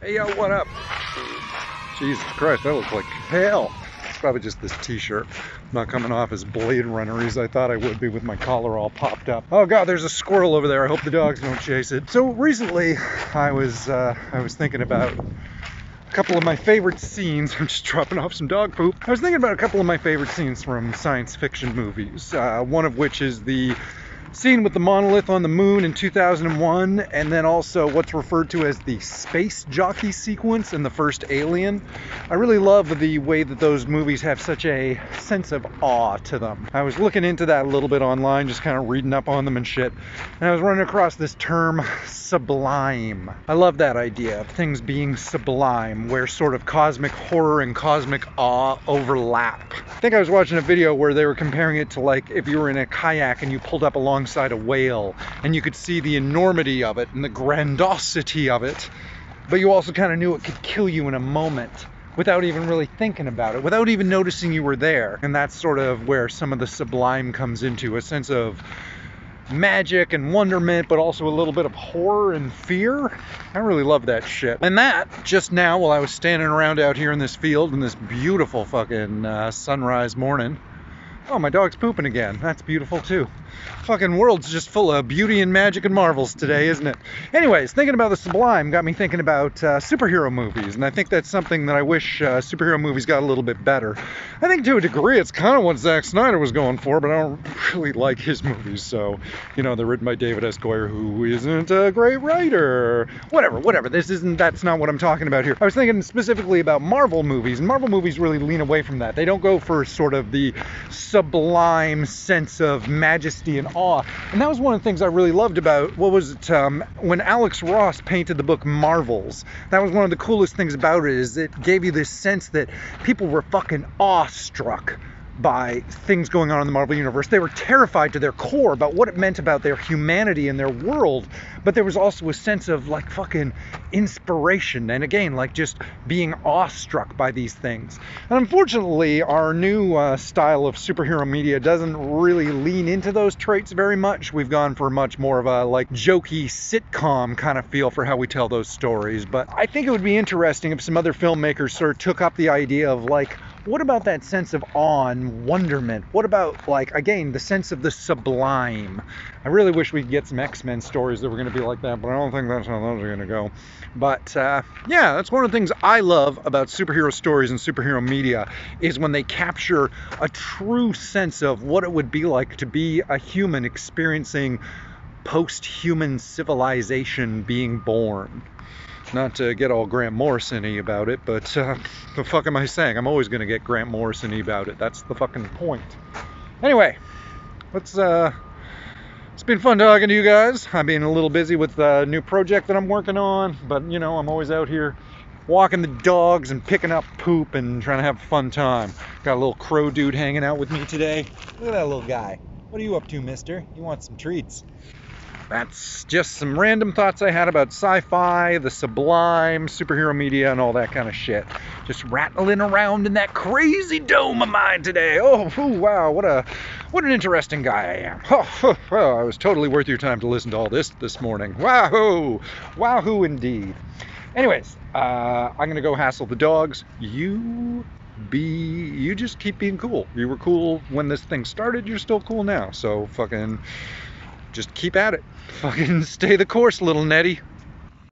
Hey yo, what up? Jesus Christ, that looks like hell. It's probably just this t-shirt. I'm not coming off as Blade Runner as I thought I would be with my collar all popped up. Oh god, there's a squirrel over there. I hope the dogs don't chase it. So recently, I was thinking about a couple of my favorite scenes. I'm just dropping off some dog poop. I was thinking about a couple of my favorite scenes from science fiction movies. One of which is the scene with the monolith on the moon in 2001, and then also what's referred to as the space jockey sequence in the first Alien. I really love the way that those movies have such a sense of awe to them. I was looking into that a little bit online, just kind of reading up on them and shit, and I was running across this term, sublime. I love that idea of things being sublime, where sort of cosmic horror and cosmic awe overlap. I think I was watching a video where they were comparing it to like if you were in a kayak and you pulled up alongside a whale and you could see the enormity of it and the grandiosity of it, but you also kind of knew it could kill you in a moment without even really thinking about it, without even noticing you were there. And that's sort of where some of the sublime comes into, a sense of magic and wonderment, but also a little bit of horror and fear. I really love that shit. And that, just now while I was standing around out here in this field in this beautiful fucking sunrise morning. Oh, my dog's pooping again. That's beautiful too. Fucking world's just full of beauty and magic and marvels today, isn't it? Anyways, thinking about the sublime got me thinking about superhero movies, and I think that's something that I wish superhero movies got a little bit better. I think to a degree it's kind of what Zack Snyder was going for, but I don't really like his movies, so, you know, they're written by David S. Goyer, who isn't a great writer. Whatever. That's not what I'm talking about here. I was thinking specifically about Marvel movies, and Marvel movies really lean away from that. They don't go for sort of the sublime sense of majesty and awe. And that was one of the things I really loved about, when Alex Ross painted the book Marvels. That was one of the coolest things about it, is it gave you this sense that people were fucking awestruck by things going on in the Marvel Universe. They were terrified to their core about what it meant about their humanity and their world, but there was also a sense of like fucking inspiration, and again, like just being awestruck by these things. And unfortunately, our new style of superhero media doesn't really lean into those traits very much. We've gone for much more of a like jokey sitcom kind of feel for how we tell those stories, but I think it would be interesting if some other filmmakers sort of took up the idea of like, what about that sense of awe and wonderment? What about, like, again, the sense of the sublime? I really wish we could get some X-Men stories that were going to be like that, but I don't think that's how those are going to go. But, yeah, that's one of the things I love about superhero stories and superhero media, is when they capture a true sense of what it would be like to be a human experiencing post-human civilization being born. Not to get all Grant Morrison-y about it, but the fuck am I saying? I'm always going to get Grant Morrison-y about it. That's the fucking point. Anyway, it's been fun talking to you guys. I've been a little busy with a new project that I'm working on, but, you know, I'm always out here walking the dogs and picking up poop and trying to have a fun time. Got a little crow dude hanging out with me today. Look at that little guy. What are you up to, mister? You want some treats? That's just some random thoughts I had about sci-fi, the sublime, superhero media, and all that kind of shit. Just rattling around in that crazy dome of mine today. Oh, wow, what an interesting guy I am. Oh, well, I was totally worth your time to listen to all this morning. Wahoo indeed. Anyways, I'm gonna go hassle the dogs. You just keep being cool. You were cool when this thing started, you're still cool now. So fucking just keep at it. Fucking stay the course, little Nettie.